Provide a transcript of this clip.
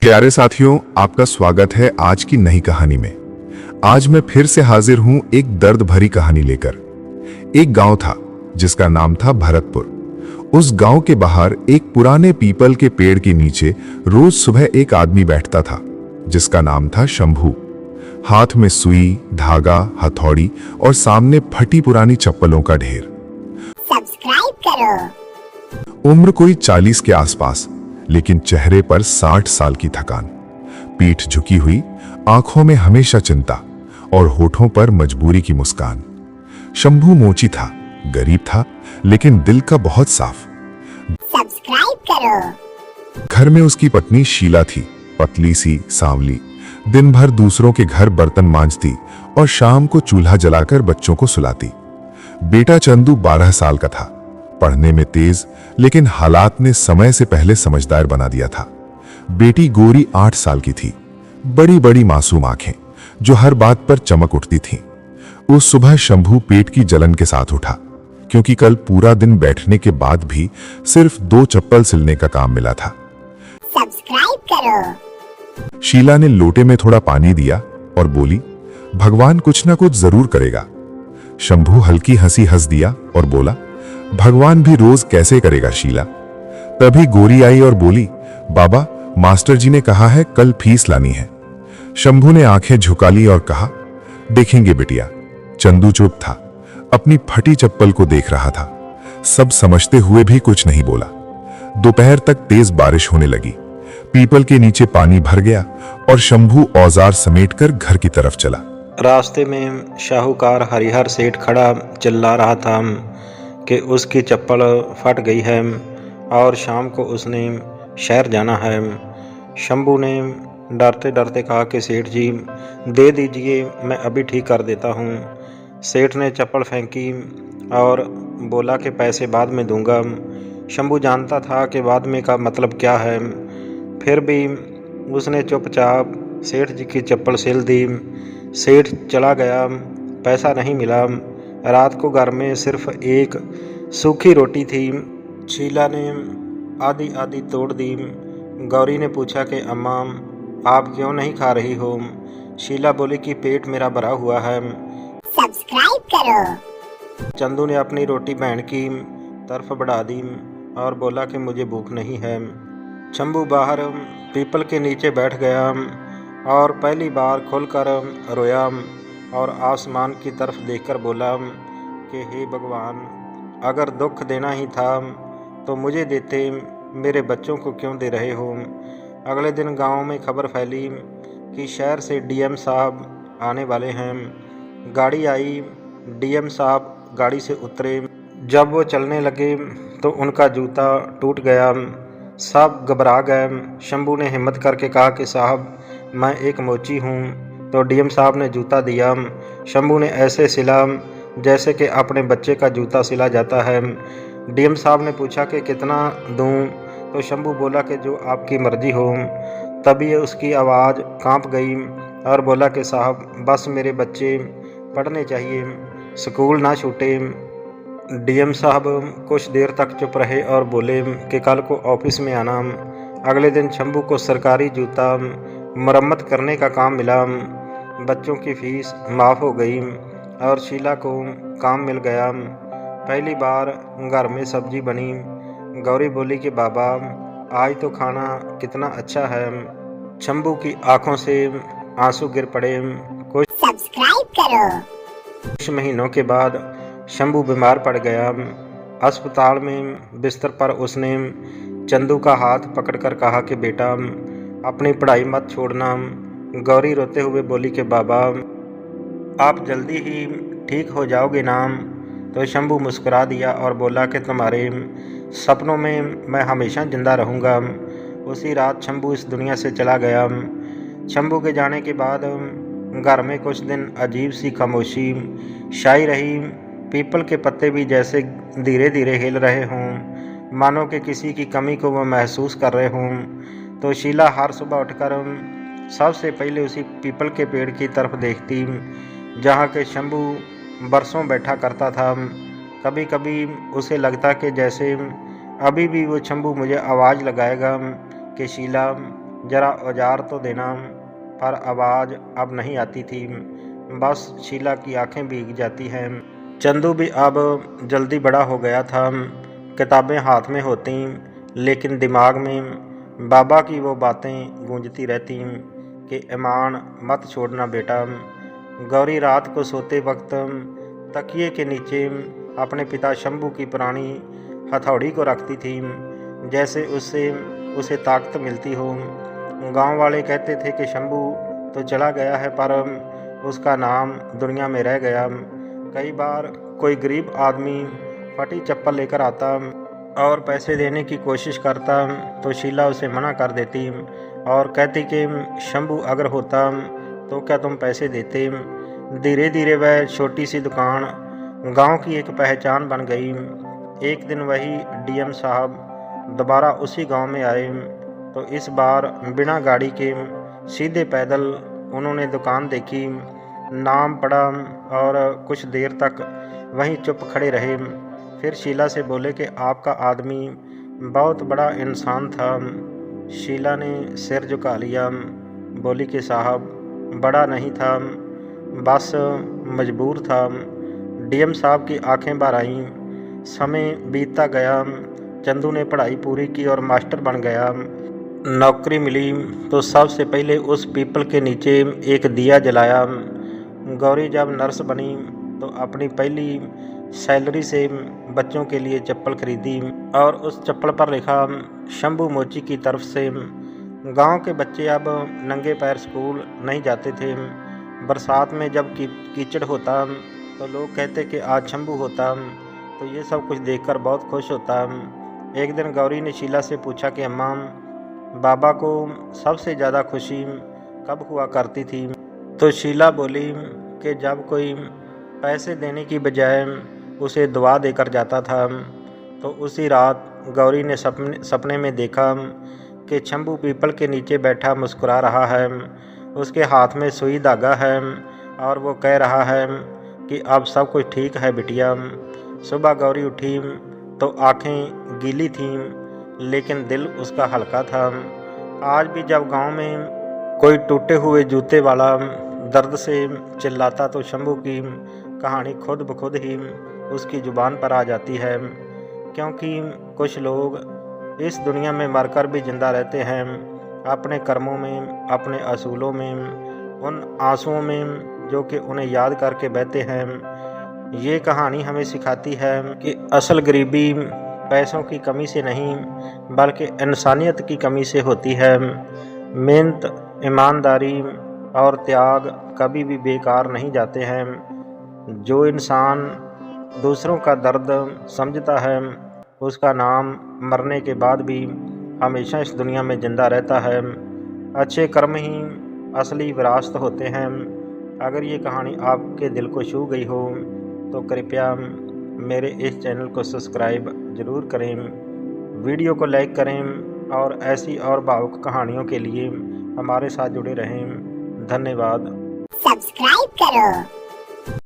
प्यारे साथियों, आपका स्वागत है आज की नई कहानी में। आज मैं फिर से हाजिर हूं एक दर्द भरी कहानी लेकर। एक गांव था जिसका नाम था भरतपुर। उस गांव के बाहर एक पुराने पीपल के पेड़ के नीचे रोज सुबह एक आदमी बैठता था जिसका नाम था शंभू। हाथ में सुई, धागा, हथौड़ी और सामने फटी पुरानी चप्पलों का ढेर। सब्सक्राइब करो। उम्र कोई 40 के आसपास, लेकिन चेहरे पर 60 साल की थकान। पीठ झुकी हुई, आंखों में हमेशा चिंता और होठों पर मजबूरी की मुस्कान। शंभू मोची था, गरीब था, लेकिन दिल का बहुत साफ। सब्सक्राइब करो। घर में उसकी पत्नी शीला थी, पतली सी, सांवली। दिन भर दूसरों के घर बर्तन मांजती और शाम को चूल्हा जलाकर बच्चों को सुलाती। बेटा चंदू 12 साल का था, पढ़ने में तेज, लेकिन हालात ने समय से पहले समझदार बना दिया था। बेटी गोरी 8 साल की थी, बड़ी बड़ी मासूम आंखें जो हर बात पर चमक उठती थीं। उस सुबह शंभू पेट की जलन के साथ उठा, क्योंकि कल पूरा दिन बैठने के बाद भी सिर्फ 2 चप्पल सिलने का काम मिला था। सब्सक्राइब करो। शीला ने लोटे में थोड़ा पानी दिया और बोली, भगवान कुछ ना कुछ जरूर करेगा। शंभू हल्की हंसी हंस दिया और बोला, भगवान भी रोज कैसे करेगा शीला। तभी गोरी आई और बोली, बाबा, मास्टर जी ने कहा है कल फीस लानी है। शंभू ने आंखें झुका ली और कहा, देखेंगे बिटिया। चंदू चुप था, अपनी फटी चप्पल को देख रहा था। सब समझते हुए भी कुछ नहीं बोला। दोपहर तक तेज बारिश होने लगी। पीपल के नीचे पानी भर गया और शंभू औजार समेटकर घर की तरफ चला। रास्ते में शाहूकार हरिहर सेठ खड़ा चिल्ला रहा था कि उसकी चप्पल फट गई है और शाम को उसने शहर जाना है। शंभू ने डरते डरते कहा कि सेठ जी दे दीजिए, मैं अभी ठीक कर देता हूँ। सेठ ने चप्पल फेंकी और बोला कि पैसे बाद में दूंगा। शंभू जानता था कि बाद में का मतलब क्या है, फिर भी उसने चुपचाप सेठ जी की चप्पल सिल दी। सेठ चला गया, पैसा नहीं मिला। रात को घर में सिर्फ एक सूखी रोटी थी। शीला ने आधी आधी तोड़ दी। गौरी ने पूछा कि अम्मा, आप क्यों नहीं खा रही हो। शीला बोली कि पेट मेरा भरा हुआ है। सब्सक्राइब करो। चंदू ने अपनी रोटी बहन की तरफ बढ़ा दी और बोला कि मुझे भूख नहीं है। शंभू बाहर पीपल के नीचे बैठ गया और पहली बार खुलकर रोया और आसमान की तरफ देखकर बोला कि हे भगवान, अगर दुख देना ही था तो मुझे देते, मेरे बच्चों को क्यों दे रहे हो। अगले दिन गांव में खबर फैली कि शहर से डीएम साहब आने वाले हैं। गाड़ी आई, डीएम साहब गाड़ी से उतरे। जब वो चलने लगे तो उनका जूता टूट गया। सब घबरा गए। शंभू ने हिम्मत करके कहा कि साहब, मैं एक मोची हूँ। तो डीएम साहब ने जूता दिया। शंभू ने ऐसे सिला जैसे कि अपने बच्चे का जूता सिला जाता है। डीएम साहब ने पूछा कि कितना दूँ, तो शंभू बोला कि जो आपकी मर्जी हो। तभी उसकी आवाज़ कांप गई और बोला कि साहब, बस मेरे बच्चे पढ़ने चाहिए, स्कूल ना छूटे। डीएम साहब कुछ देर तक चुप रहे और बोले कि कल को ऑफिस में आना। अगले दिन शंभू को सरकारी जूता मरम्मत करने का काम मिला। बच्चों की फीस माफ़ हो गई और शीला को काम मिल गया। पहली बार घर में सब्जी बनी। गौरी बोली कि बाबा, आज तो खाना कितना अच्छा है। शंभू की आंखों से आंसू गिर पड़े। सब्सक्राइब करो। कुछ महीनों के बाद शंभू बीमार पड़ गया। अस्पताल में बिस्तर पर उसने चंदू का हाथ पकड़कर कहा कि बेटा, अपनी पढ़ाई मत छोड़ना। गौरी रोते हुए बोली कि बाबा, आप जल्दी ही ठीक हो जाओगे ना। तो शंभू मुस्कुरा दिया और बोला कि तुम्हारे सपनों में मैं हमेशा जिंदा रहूँगा। उसी रात शंभू इस दुनिया से चला गया। शंभू के जाने के बाद घर में कुछ दिन अजीब सी खामोशी छाई रही। पीपल के पत्ते भी जैसे धीरे धीरे हिल रहे हों, मानो कि किसी की कमी को वो महसूस कर रहे हों। तो शीला हर सुबह उठकर सबसे पहले उसी पीपल के पेड़ की तरफ देखती जहाँ के शंभू बरसों बैठा करता था। कभी कभी उसे लगता कि जैसे अभी भी वो शंभू मुझे आवाज़ लगाएगा कि शीला, जरा औजार तो देना। पर आवाज़ अब नहीं आती थी, बस शीला की आंखें भीग जाती हैं। चंदू भी अब जल्दी बड़ा हो गया था, किताबें हाथ में होती लेकिन दिमाग में बाबा की वो बातें गूंजती रहती कि ईमान मत छोड़ना बेटा। गौरी रात को सोते वक्त तकिए के नीचे अपने पिता शंभू की पुरानी हथौड़ी को रखती थी, जैसे उससे उसे ताकत मिलती हो। गांव वाले कहते थे कि शंभू तो चला गया है पर उसका नाम दुनिया में रह गया। कई बार कोई गरीब आदमी फटी चप्पल लेकर आता और पैसे देने की कोशिश करता तो शीला उसे मना कर देती और कहती कि शंभू अगर होता तो क्या तुम पैसे देते। धीरे धीरे वह छोटी सी दुकान गांव की एक पहचान बन गई। एक दिन वही डीएम साहब दोबारा उसी गांव में आए तो इस बार बिना गाड़ी के सीधे पैदल उन्होंने दुकान देखी, नाम पढ़ा और कुछ देर तक वहीं चुप खड़े रहे। फिर शीला से बोले कि आपका आदमी बहुत बड़ा इंसान था। शीला ने सिर झुका लिया, बोली कि साहब बड़ा नहीं था, बस मजबूर था। डीएम साहब की आंखें भर आईं। समय बीतता गया, चंदू ने पढ़ाई पूरी की और मास्टर बन गया। नौकरी मिली तो सबसे पहले उस पीपल के नीचे एक दिया जलाया। गौरी जब नर्स बनी तो अपनी पहली सैलरी से बच्चों के लिए चप्पल खरीदी और उस चप्पल पर लिखा शंभू मोची की तरफ से। गांव के बच्चे अब नंगे पैर स्कूल नहीं जाते थे। बरसात में जब कीचड़ होता तो लोग कहते कि आज शंभू होता, तो ये सब कुछ देखकर बहुत खुश होता। एक दिन गौरी ने शीला से पूछा कि अम्मा, बाबा को सबसे ज़्यादा खुशी कब हुआ करती थी? तो शीला बोली कि जब कोई पैसे देने की बजाय उसे दुआ देकर जाता था। तो उसी रात गौरी ने सपने में देखा कि शंभू पीपल के नीचे बैठा मुस्कुरा रहा है, उसके हाथ में सुई धागा है और वो कह रहा है कि अब सब कुछ ठीक है बिटिया। सुबह गौरी उठी तो आंखें गीली थीं लेकिन दिल उसका हल्का था। आज भी जब गांव में कोई टूटे हुए जूते वाला दर्द से चिल्लाता तो शंभू की कहानी खुद ब खुद ही उसकी ज़ुबान पर आ जाती है, क्योंकि कुछ लोग इस दुनिया में मरकर भी जिंदा रहते हैं अपने कर्मों में, अपने असूलों में, उन आंसुओं में जो कि उन्हें याद करके बहते हैं। ये कहानी हमें सिखाती है कि असल गरीबी पैसों की कमी से नहीं बल्कि इंसानियत की कमी से होती है। मेहनत, ईमानदारी और त्याग कभी भी बेकार नहीं जाते हैं। जो इंसान दूसरों का दर्द समझता है उसका नाम मरने के बाद भी हमेशा इस दुनिया में जिंदा रहता है। अच्छे कर्म ही असली विरासत होते हैं। अगर ये कहानी आपके दिल को छू गई हो तो कृपया मेरे इस चैनल को सब्सक्राइब ज़रूर करें, वीडियो को लाइक करें और ऐसी और भावुक कहानियों के लिए हमारे साथ जुड़े रहें। धन्यवाद। सब्सक्राइब करो।